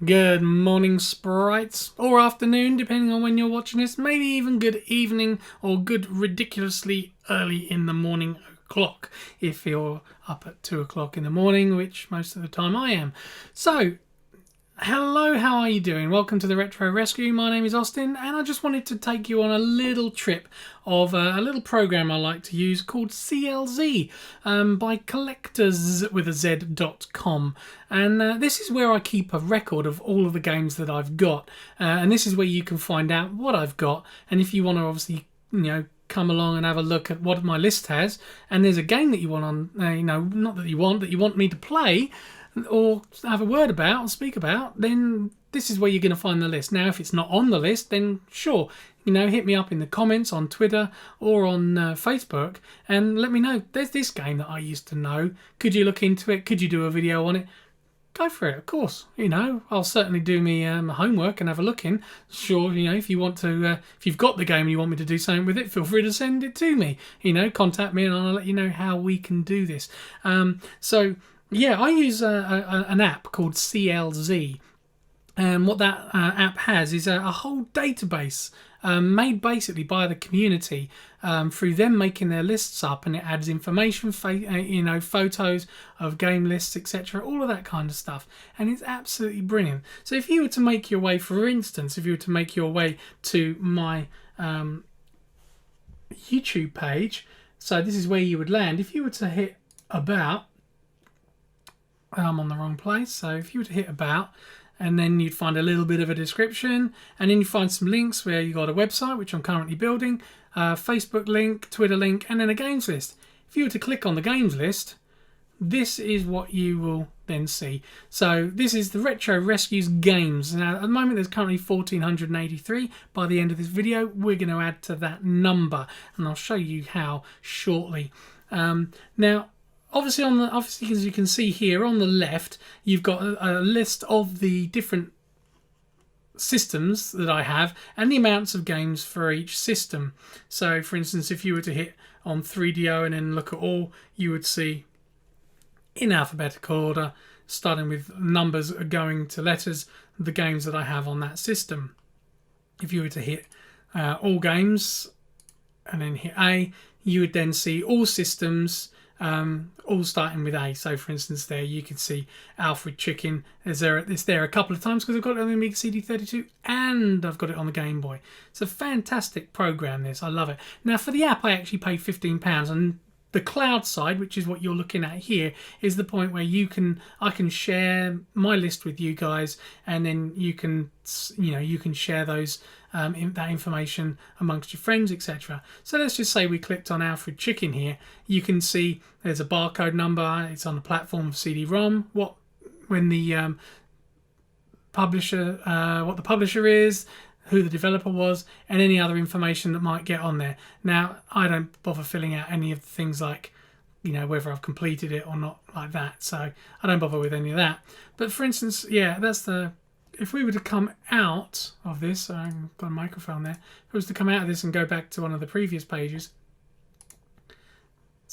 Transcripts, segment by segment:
Good morning, sprites, or afternoon, depending on when you're watching this. Maybe even good evening or good ridiculously early in the morning o'clock if you're up at 2 o'clock in the morning, which most of the time I am. So, hello, how are you doing? Welcome to the Retro Rescue. My name is Austin, and I just wanted to take you on a little trip of a little program I like to use called CLZ by collectors.com. And this is where I keep a record of all of the games that I've got. And this is where you can find out what I've got. And if you want to obviously, come along and have a look at what my list has, and there's a game that you want on, not that you want me to play, or have a word about or speak about, then this is where you're going to find the list. Now, if it's not on the list, then sure, hit me up in the comments on Twitter or on Facebook and let me know. There's this game that I used to know. Could you look into it? Could you do a video on it? Go for it, of course. I'll certainly do me homework and have a look in. Sure, if you want to, if you've got the game and you want me to do something with it, feel free to send it to me. Contact me and I'll let you know how we can do this. Yeah, I use an app called CLZ, and what that app has is a whole database made basically by the community through them making their lists up, and it adds information, photos of game lists, etc., all of that kind of stuff, and it's absolutely brilliant. So if you were to make your way, for instance, if you were to make your way to my YouTube page, so this is where you would land. If you were to hit about, I'm on the wrong place, so if you were to hit about, and then you'd find a little bit of a description, and then you find some links where you got a website, which I'm currently building, Facebook link, Twitter link, and then a games list. If you were to click on the games list, this is what you will then see. So this is the Retro Rescues games. Now at the moment there's currently 1,483. By the end of this video we're going to add to that number, and I'll show you how shortly. Now obviously, as you can see here on the left, you've got a list of the different systems that I have and the amounts of games for each system. So, for instance, if you were to hit on 3DO and then look at all, you would see in alphabetical order, starting with numbers going to letters, the games that I have on that system. If you were to hit all games and then hit A, you would then see all systems, all starting with A. So for instance there you can see Alfred Chicken. It's there a couple of times because I've got it on the Amiga CD32 and I've got it on the Game Boy. It's a fantastic program, this. I love it. Now for the app I actually paid £15, and the cloud side, which is what you're looking at here, is the point where I can share my list with you guys, and then you can share those that information amongst your friends, etc. So let's just say we clicked on Alfred Chicken here. You can see there's a barcode number. It's on the platform of CD-ROM. What the publisher is, who the developer was, and any other information that might get on there. Now, I don't bother filling out any of the things like, whether I've completed it or not, like that. So I don't bother with any of that. But for instance, yeah, if we were to come out of this, I've got a microphone there. If I was to come out of this and go back to one of the previous pages,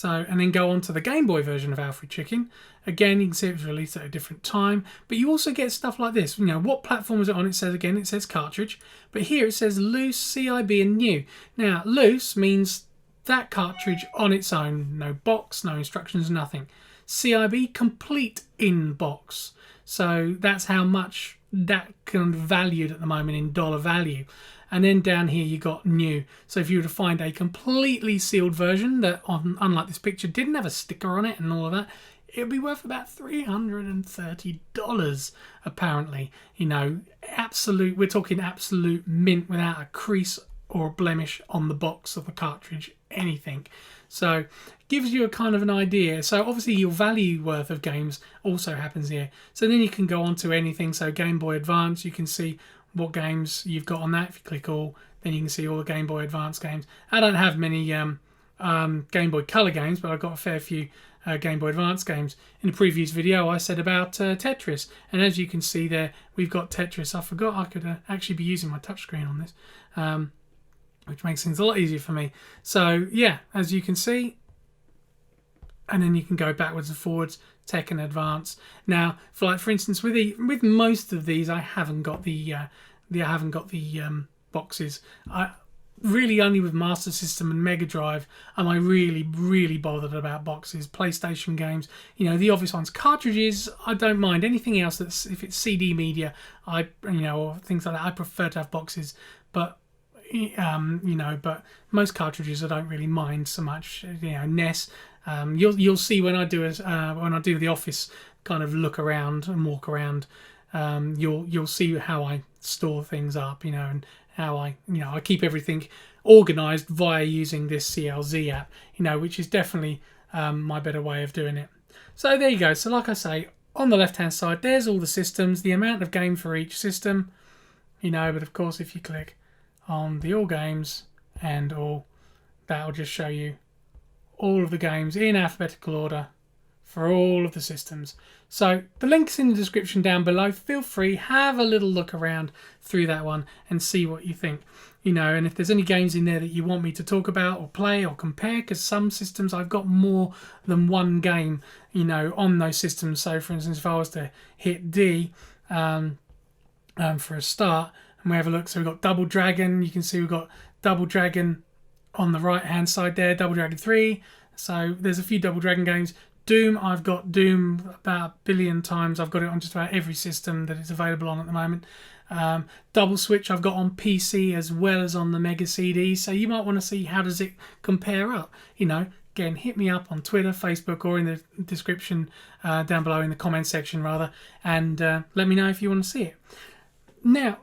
and then go on to the Game Boy version of Alfred Chicken. Again, you can see it was released at a different time, but you also get stuff like this. What platform is it on? It says cartridge, but here it says loose, CIB, and new. Now, loose means that cartridge on its own, no box, no instructions, nothing. CIB, complete in box. So that's how much that can be valued at the moment in dollar value. And then down here you got new. So if you were to find a completely sealed version that, unlike this picture, didn't have a sticker on it and all of that, it would be worth about $330 apparently. We're talking absolute mint without a crease or a blemish on the box of the cartridge, anything. So gives you a kind of an idea. So obviously your value worth of games also happens here. So then you can go on to anything. So Game Boy Advance, you can see what games you've got on that. If you click all, then you can see all the Game Boy Advance games. I don't have many Game Boy Color games, but I've got a fair few Game Boy Advance games. In the previous video I said about Tetris, and as you can see there, we've got Tetris. I forgot I could actually be using my touchscreen on this, which makes things a lot easier for me. So yeah, as you can see, and then you can go backwards and forwards, tech and advanced. Now, for instance, with most of these, I haven't got the boxes. Really only with Master System and Mega Drive am I really bothered about boxes. PlayStation games, the obvious ones. Cartridges, I don't mind. Anything else that's, if it's CD media, or things like that, I prefer to have boxes. But but most cartridges I don't really mind so much. NES. You'll see when I do the office kind of look around and walk around. You'll see how I store things up, and how I keep everything organized via using this CLZ app, which is definitely my better way of doing it. So there you go. So like I say, on the left hand side, there's all the systems, the amount of game for each system, but of course if you click on the all games and all, that'll just show you all of the games in alphabetical order for all of the systems. So the link's in the description down below. Feel free, have a little look around through that one and see what you think. And if there's any games in there that you want me to talk about or play or compare, because some systems I've got more than one game, on those systems. So for instance, if I was to hit D for a start, and we have a look, so we've got Double Dragon. You can see we've got Double Dragon on the right hand side there, Double Dragon 3. So there's a few Double Dragon games. Doom, I've got Doom about 1 billion times. I've got it on just about every system that it's available on at the moment. Double Switch I've got on PC as well as on the Mega CD. So you might want to see how does it compare up. Again, hit me up on Twitter, Facebook, or in the description down below, in the comment section rather, and let me know if you want to see it. Now,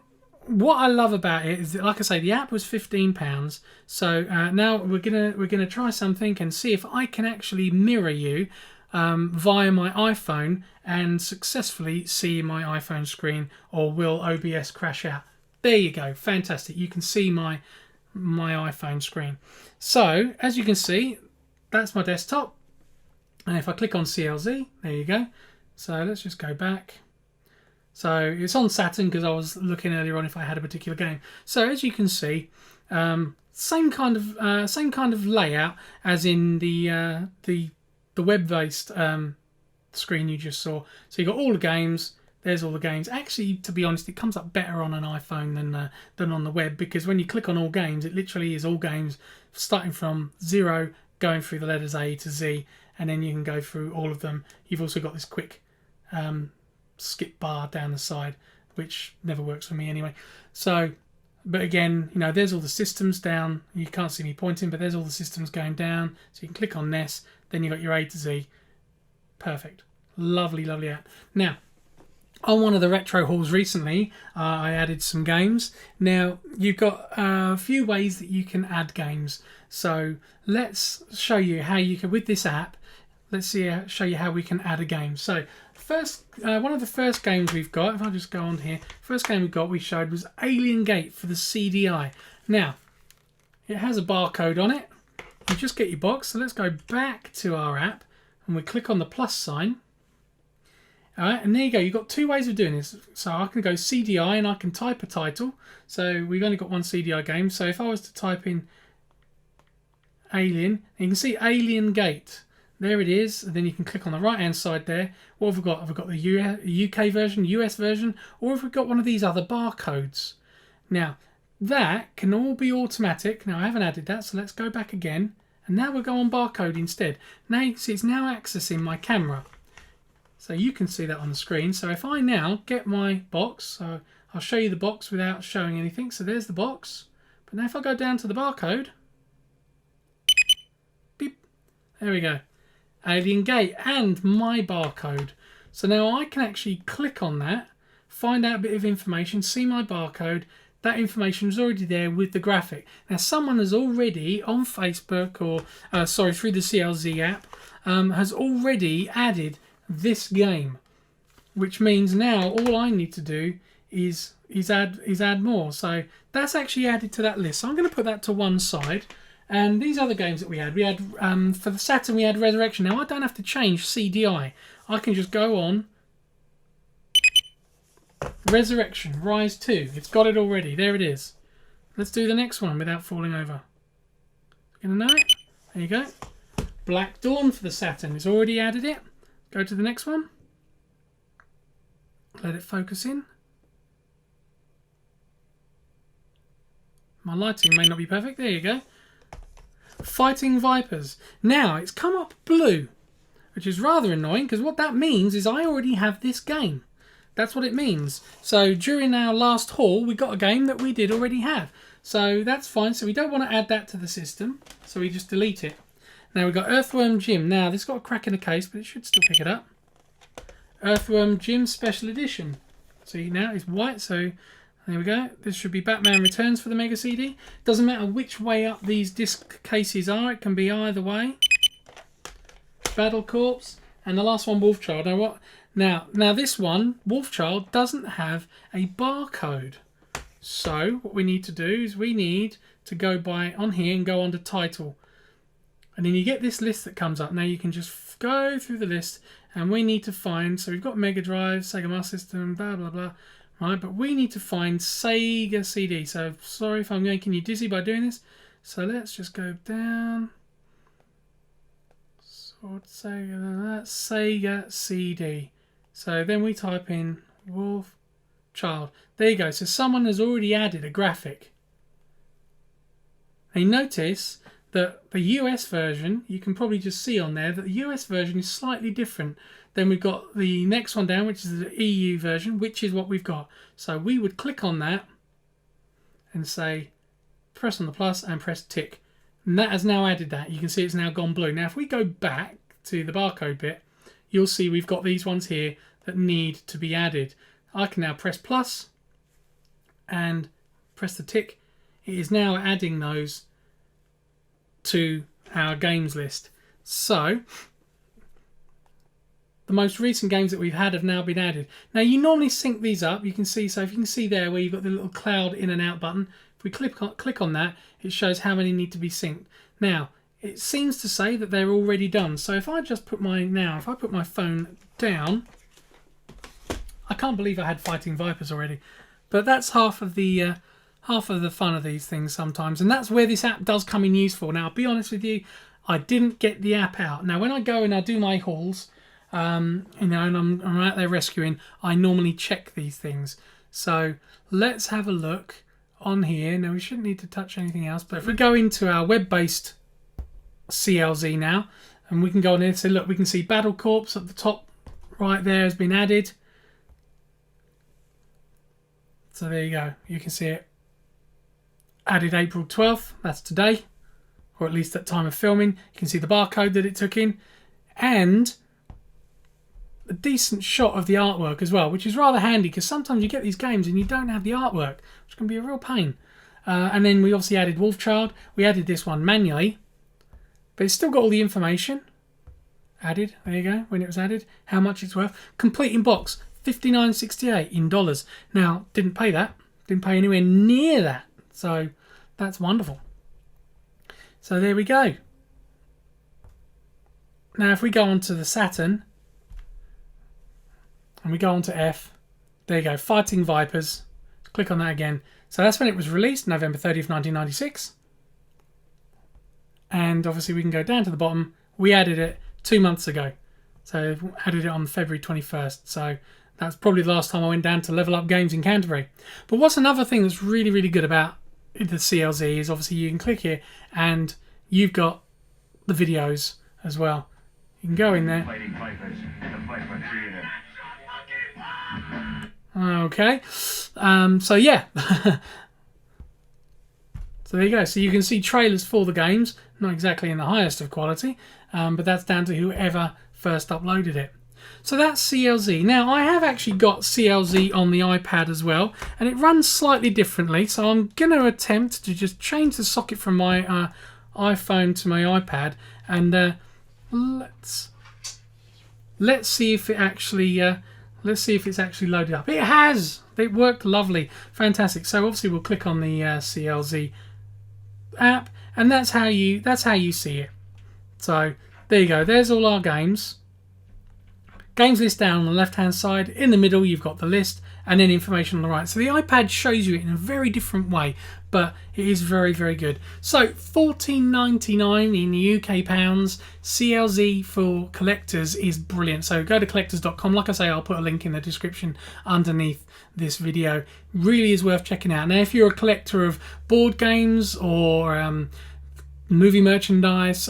what I love about it is that, like I say, the app was £15. So now we're gonna try something and see if I can actually mirror you via my iPhone and successfully see my iPhone screen, or will OBS crash out? There you go, fantastic. You can see my iPhone screen. So as you can see, that's my desktop. And if I click on CLZ, there you go. So let's just go back. So it's on Saturn because I was looking earlier on if I had a particular game. So as you can see, same kind of layout as in the web-based screen you just saw. So you got all the games. There's all the games. Actually, to be honest, it comes up better on an iPhone than on the web, because when you click on all games, it literally is all games starting from 0, going through the letters A to Z, and then you can go through all of them. You've also got this quick skip bar down the side, which never works for me anyway. So, but again, there's all the systems down. You can't see me pointing, but there's all the systems going down. So you can click on NES, then you've got your A to Z. Perfect. Lovely app. Now, on one of the retro hauls recently, I added some games. Now, you've got a few ways that you can add games. So let's show you how you can, with this app, show you how we can add a game. So first, one of the first games we've got, if I just go on here, first game we showed was Alien Gate for the CDI. Now, it has a barcode on it. You just get your box. So let's go back to our app and we click on the plus sign. Alright, and there you go. You've got two ways of doing this. So I can go CDI and I can type a title. So we've only got one CDI game. So if I was to type in Alien, you can see Alien Gate. There it is, and then you can click on the right hand side there. What have we got? Have we got the UK version, US version, or have we got one of these other barcodes? Now, that can all be automatic. Now, I haven't added that, so let's go back again. And now we'll go on barcode instead. Now you can see it's now accessing my camera. So you can see that on the screen. So if I now get my box, so I'll show you the box without showing anything. So there's the box. But now if I go down to the barcode, beep, there we go. Alien Gate and my barcode. So now I can actually click on that, find out a bit of information, see my barcode. That information is already there with the graphic. Now someone has already on Facebook, or through the CLZ app, has already added this game, which means now all I need to do is add more. So that's actually added to that list. So I'm going to put that to one side. And these other games that we had for the Saturn, we had Resurrection. Now I don't have to change CDI. I can just go on Resurrection, Rise 2. It's got it already. There it is. Let's do the next one without falling over. Gonna know it. There you go. Black Dawn for the Saturn. It's already added it. Go to the next one. Let it focus in. My lighting may not be perfect. There you go. Fighting Vipers. Now, it's come up blue, which is rather annoying because what that means is I already have this game. That's what it means. So during our last haul, we got a game that we did already have. So that's fine. So we don't want to add that to the system. So we just delete it. Now we've got Earthworm Jim. Now this got a crack in the case, but it should still pick it up. Earthworm Jim Special Edition. See now it's white, so there we go. This should be Batman Returns for the Mega CD. Doesn't matter which way up these disc cases are. It can be either way. Battle Corps. And the last one, Wolfchild. Now what? Now this one, Wolfchild, doesn't have a barcode. So what we need to do is we need to go by on here and go under title. And then you get this list that comes up. Now you can just go through the list and we need to find, so we've got Mega Drive, Sega Master System, blah, blah, blah. Right, but we need to find Sega CD. So sorry if I'm making you dizzy by doing this. So let's just go down. Sega CD. So then we type in Wolf Child. There you go. So someone has already added a graphic. And you notice that the US version, you can probably just see on there that the US version is slightly different. Then we've got the next one down, which is the EU version, which is what we've got. So we would click on that and say, press on the plus and press tick. And that has now added that. You can see it's now gone blue. Now, if we go back to the barcode bit, you'll see we've got these ones here that need to be added. I can now press plus and press the tick. It is now adding those to our games list. So the most recent games that we've had have now been added. Now you normally sync these up. You can see, so if you can see there where you've got the little cloud in and out button, if we click on that, it shows how many need to be synced. Now it seems to say that they're already done. So if I just put if I put my phone down, I can't believe I had Fighting Vipers already, but that's half of the fun of these things sometimes, and that's where this app does come in useful. Now, I'll be honest with you, I didn't get the app out. Now, when I go and I do my hauls, and I'm out there rescuing, I normally check these things. So let's have a look on here. Now, we shouldn't need to touch anything else, but if we go into our web-based CLZ now, and we can go on here and say, look, we can see Battle Corps at the top right there has been added. So there you go. You can see it. Added April 12th, that's today, or at least at time of filming. You can see the barcode that it took in, and a decent shot of the artwork as well, which is rather handy because sometimes you get these games and you don't have the artwork, which can be a real pain. And then we obviously added Wolfchild. We added this one manually, but it's still got all the information added. There you go, when it was added, how much it's worth. Complete in box, $59.68 in dollars. Now, didn't pay that, didn't pay anywhere near that. So that's wonderful. So there we go. Now if we go on to the Saturn and we go on to F, there you go, Fighting Vipers. Click on that again. So that's when it was released, November 30th, 1996. And obviously we can go down to the bottom. We added it 2 months ago. So added it on February 21st. So that's probably the last time I went down to Level Up Games in Canterbury. But what's another thing that's really, really good about the CLZ is obviously you can click here and you've got the videos as well. You can go in there. Okay. So yeah. So there you go. So you can see trailers for the games. Not exactly in the highest of quality, but that's down to whoever first uploaded it. So that's CLZ. Now, I have actually got CLZ on the iPad as well, and it runs slightly differently. So I'm going to attempt to just change the socket from my iPhone to my iPad, and let's see if it actually it's actually loaded up. It has. It worked lovely, fantastic. So obviously we'll click on the CLZ app, and that's how you see it. So there you go. There's all our games. Games list down on the left hand side. In the middle you've got the list, and then information on the right. So the iPad shows you it in a very different way, but it is very, very good. So £14.99 in UK pounds. CLZ for collectors is brilliant. So go to collectors.com. Like I say, I'll put a link in the description underneath this video. Really is worth checking out. Now, if you're a collector of board games or movie merchandise,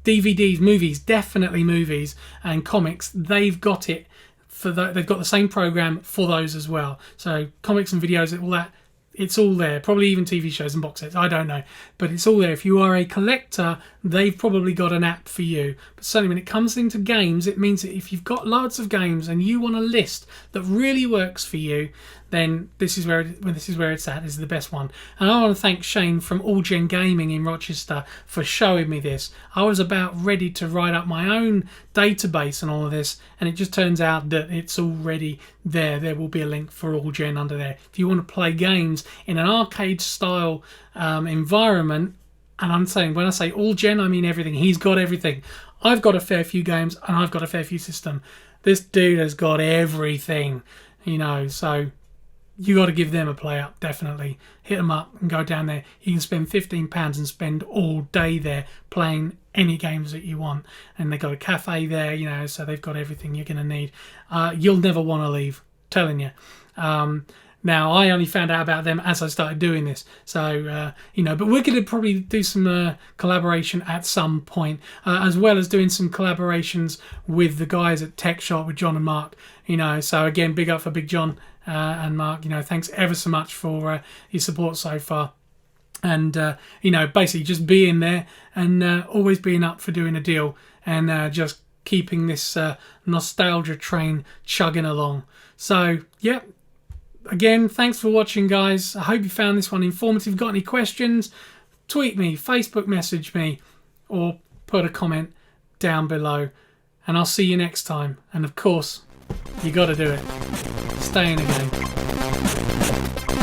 DVDs, movies, definitely movies, and comics, they've got it for that. They've got the same program for those as well. So comics and videos, all that, it's all there. Probably even TV shows and box sets, I don't know, but it's all there. If you are a collector, they've probably got an app for you. But certainly when it comes into games, it means that if you've got loads of games and you want a list that really works for you, then this is where it's at. This is the best one. And I want to thank Shane from All Gen Gaming in Rochester for showing me this. I was about ready to write up my own database and all of this, and it just turns out that it's already there. There will be a link for All Gen under there. If you want to play games in an arcade style environment, and I'm saying, when I say All Gen, I mean everything. He's got everything. I've got a fair few games and I've got a fair few system. This dude has got everything, you know, so you got to give them a play up, definitely. Hit them up and go down there. You can spend £15 and spend all day there playing any games that you want. And they've got a cafe there, you know, so they've got everything you're going to need. You'll never want to leave, telling you. Now, I only found out about them as I started doing this. So, you know, but we're going to probably do some collaboration at some point, as well as doing some collaborations with the guys at Tech Shop, with John and Mark. You know, so again, big up for Big John and Mark. You know, thanks ever so much for your support so far. And, you know, basically just being there and always being up for doing a deal and just keeping this nostalgia train chugging along. So, yeah. Again, thanks for watching, guys. I hope you found this one informative. If you've got any questions, tweet me, Facebook message me, or put a comment down below. And I'll see you next time. And of course, you got to do it. Stay in the game.